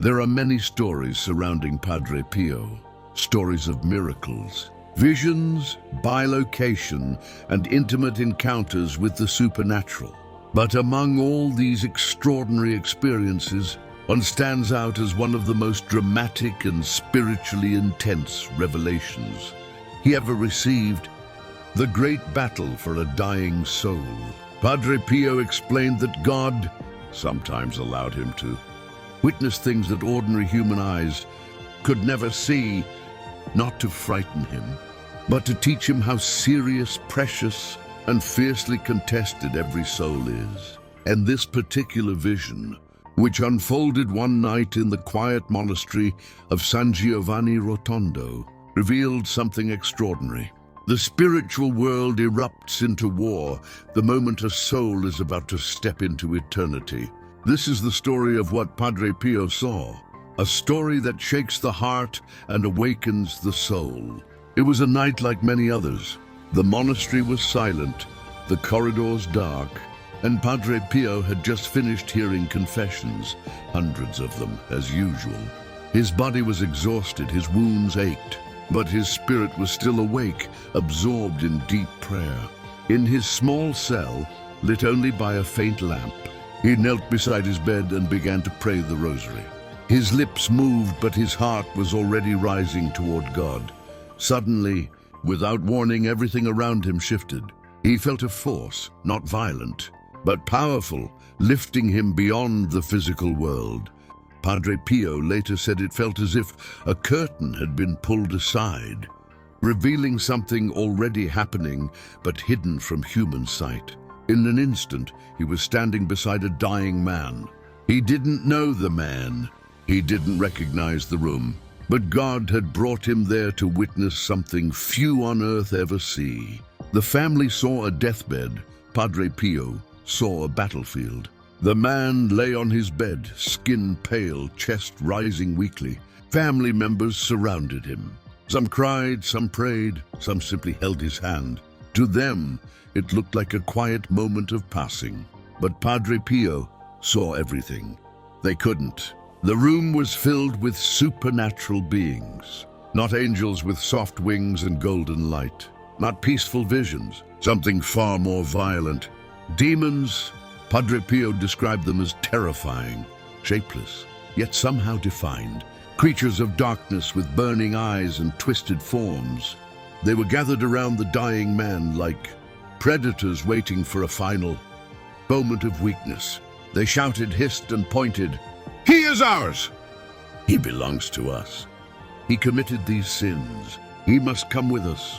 There are many stories surrounding Padre Pio, stories of miracles, visions, bilocation, and intimate encounters with the supernatural. But among all these extraordinary experiences, one stands out as one of the most dramatic and spiritually intense revelations he ever received: the great battle for a dying soul. Padre Pio explained that God sometimes allowed him to witness things that ordinary human eyes could never see, not to frighten him, but to teach him how serious, precious, and fiercely contested every soul is. And this particular vision, which unfolded one night in the quiet monastery of San Giovanni Rotondo, revealed something extraordinary. The spiritual world erupts into war the moment a soul is about to step into eternity. This is the story of what Padre Pio saw, a story that shakes the heart and awakens the soul. It was a night like many others. The monastery was silent, the corridors dark, and Padre Pio had just finished hearing confessions, hundreds of them, as usual. His body was exhausted, his wounds ached, but his spirit was still awake, absorbed in deep prayer. In his small cell, lit only by a faint lamp, he knelt beside his bed and began to pray the rosary. His lips moved, but his heart was already rising toward God. Suddenly, without warning, everything around him shifted. He felt a force, not violent, but powerful, lifting him beyond the physical world. Padre Pio later said it felt as if a curtain had been pulled aside, revealing something already happening but hidden from human sight. In an instant, he was standing beside a dying man. He didn't know the man. He didn't recognize the room. But God had brought him there to witness something few on earth ever see. The family saw a deathbed. Padre Pio saw a battlefield. The man lay on his bed, skin pale, chest rising weakly. Family members surrounded him. Some cried, some prayed, some simply held his hand. To them, it looked like a quiet moment of passing. But Padre Pio saw everything. They couldn't. The room was filled with supernatural beings, not angels with soft wings and golden light, not peaceful visions, something far more violent. Demons. Padre Pio described them as terrifying, shapeless, yet somehow defined. Creatures of darkness with burning eyes and twisted forms. They were gathered around the dying man like predators waiting for a final moment of weakness. They shouted, hissed, and pointed. "He is ours! He belongs to us. He committed these sins. He must come with us."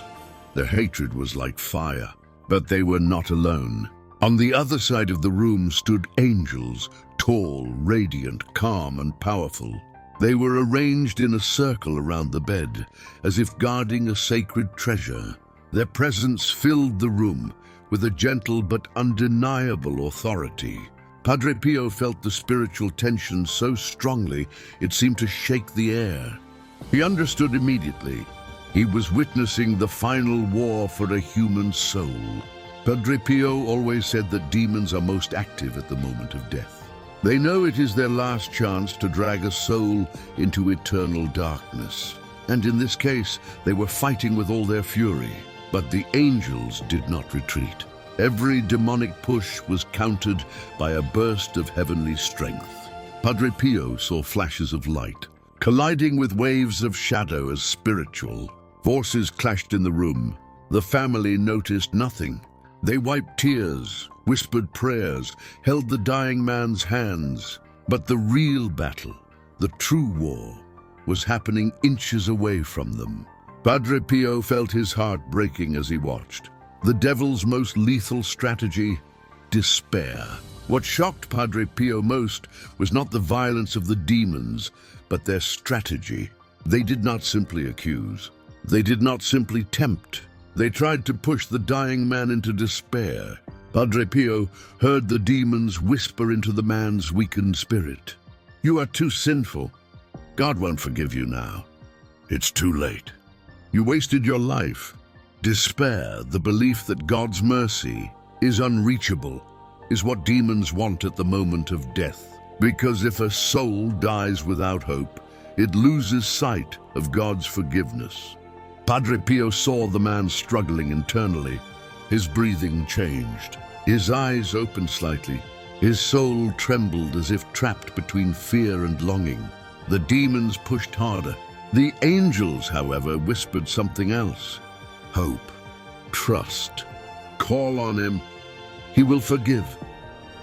Their hatred was like fire, but they were not alone. On the other side of the room stood angels, tall, radiant, calm, and powerful. They were arranged in a circle around the bed, as if guarding a sacred treasure. Their presence filled the room with a gentle but undeniable authority. Padre Pio felt the spiritual tension so strongly it seemed to shake the air. He understood immediately. He was witnessing the final war for a human soul. Padre Pio always said that demons are most active at the moment of death. They know it is their last chance to drag a soul into eternal darkness. And in this case, they were fighting with all their fury. But the angels did not retreat. Every demonic push was countered by a burst of heavenly strength. Padre Pio saw flashes of light, colliding with waves of shadow as spiritual. Forces clashed in the room. The family noticed nothing. They wiped tears, whispered prayers, held the dying man's hands. But the real battle, the true war, was happening inches away from them. Padre Pio felt his heart breaking as he watched. The devil's most lethal strategy, despair. What shocked Padre Pio most was not the violence of the demons, but their strategy. They did not simply accuse. They did not simply tempt. They tried to push the dying man into despair. Padre Pio heard the demons whisper into the man's weakened spirit. "You are too sinful. God won't forgive you now. It's too late. You wasted your life." Despair, the belief that God's mercy is unreachable, is what demons want at the moment of death. Because if a soul dies without hope, it loses sight of God's forgiveness. Padre Pio saw the man struggling internally. His breathing changed. His eyes opened slightly. His soul trembled as if trapped between fear and longing. The demons pushed harder. The angels, however, whispered something else. Hope. Trust. Call on him. He will forgive.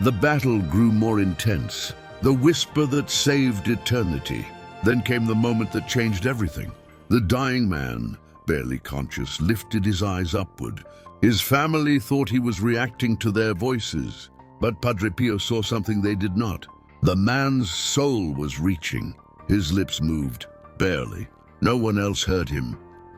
The battle grew more intense. The whisper that saved eternity. Then came the moment that changed everything. The dying man, barely conscious, lifted his eyes upward. His family thought he was reacting to their voices, but Padre Pio saw something they did not. The man's soul was reaching. His lips moved, barely. No one else heard him,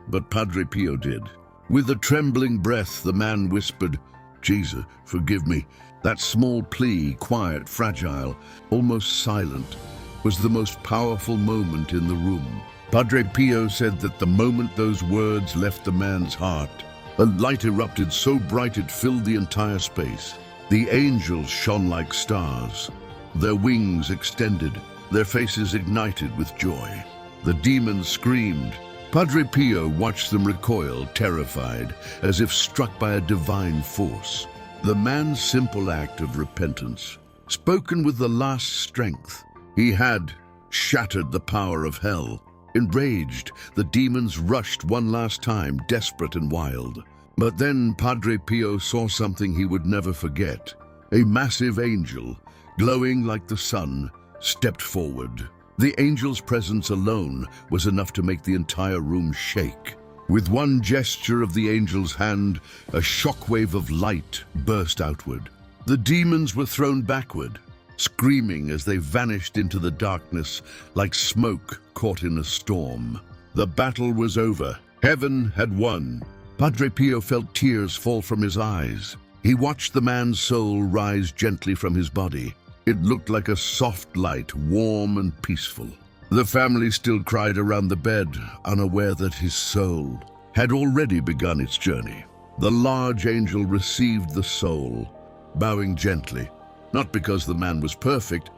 but Padre Pio did. With a trembling breath, the man whispered, "Jesus, forgive me." That small plea, quiet, fragile, almost silent, was the most powerful moment in the room. Padre Pio said that the moment those words left the man's heart, a light erupted so bright it filled the entire space. The angels shone like stars. Their wings extended, their faces ignited with joy. The demons screamed. Padre Pio watched them recoil, terrified, as if struck by a divine force. The man's simple act of repentance, spoken with the last strength, he had shattered the power of hell. Enraged, the demons rushed one last time, desperate and wild. But then Padre Pio saw something he would never forget. A massive angel, glowing like the sun, stepped forward. The angel's presence alone was enough to make the entire room shake. With one gesture of the angel's hand, a shockwave of light burst outward. The demons were thrown backward, screaming as they vanished into the darkness like smoke caught in a storm. The battle was over. Heaven had won. Padre Pio felt tears fall from his eyes. He watched the man's soul rise gently from his body. It looked like a soft light, warm and peaceful. The family still cried around the bed, unaware that his soul had already begun its journey. The large angel received the soul, bowing gently, not because the man was perfect,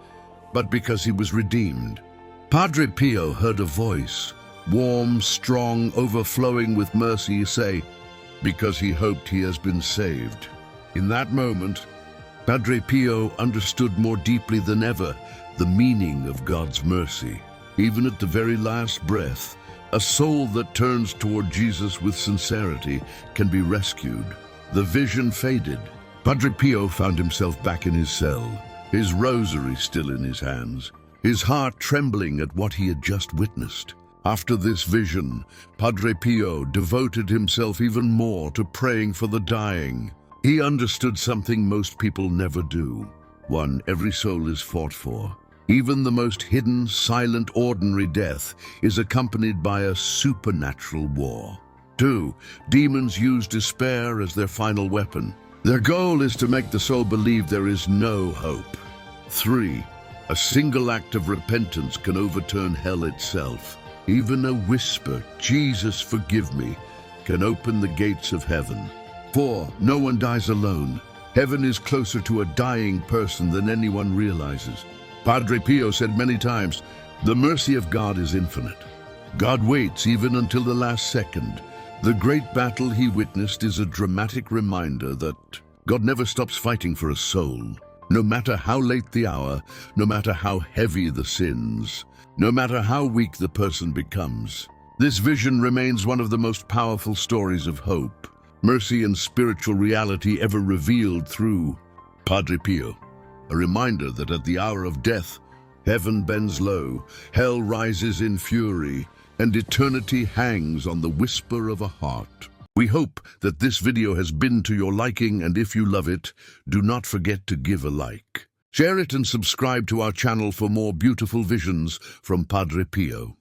but because he was redeemed. Padre Pio heard a voice, warm, strong, overflowing with mercy, say, "Because he hoped he has been saved." In that moment, Padre Pio understood more deeply than ever the meaning of God's mercy. Even at the very last breath, a soul that turns toward Jesus with sincerity can be rescued. The vision faded. Padre Pio found himself back in his cell, his rosary still in his hands, his heart trembling at what he had just witnessed. After this vision, Padre Pio devoted himself even more to praying for the dying. He understood something most people never do. 1. Every soul is fought for. Even the most hidden, silent, ordinary death is accompanied by a supernatural war. 2. Demons use despair as their final weapon. Their goal is to make the soul believe there is no hope. 3. A single act of repentance can overturn hell itself. Even a whisper, "Jesus, forgive me," can open the gates of heaven. 4. No one dies alone. Heaven is closer to a dying person than anyone realizes. Padre Pio said many times, "The mercy of God is infinite. God waits even until the last second." The great battle he witnessed is a dramatic reminder that God never stops fighting for a soul. No matter how late the hour, no matter how heavy the sins, no matter how weak the person becomes. This vision remains one of the most powerful stories of hope, mercy, and spiritual reality ever revealed through Padre Pio. A reminder that at the hour of death, heaven bends low, hell rises in fury, and eternity hangs on the whisper of a heart. We hope that this video has been to your liking, and if you love it, do not forget to give a like. Share it and subscribe to our channel for more beautiful visions from Padre Pio.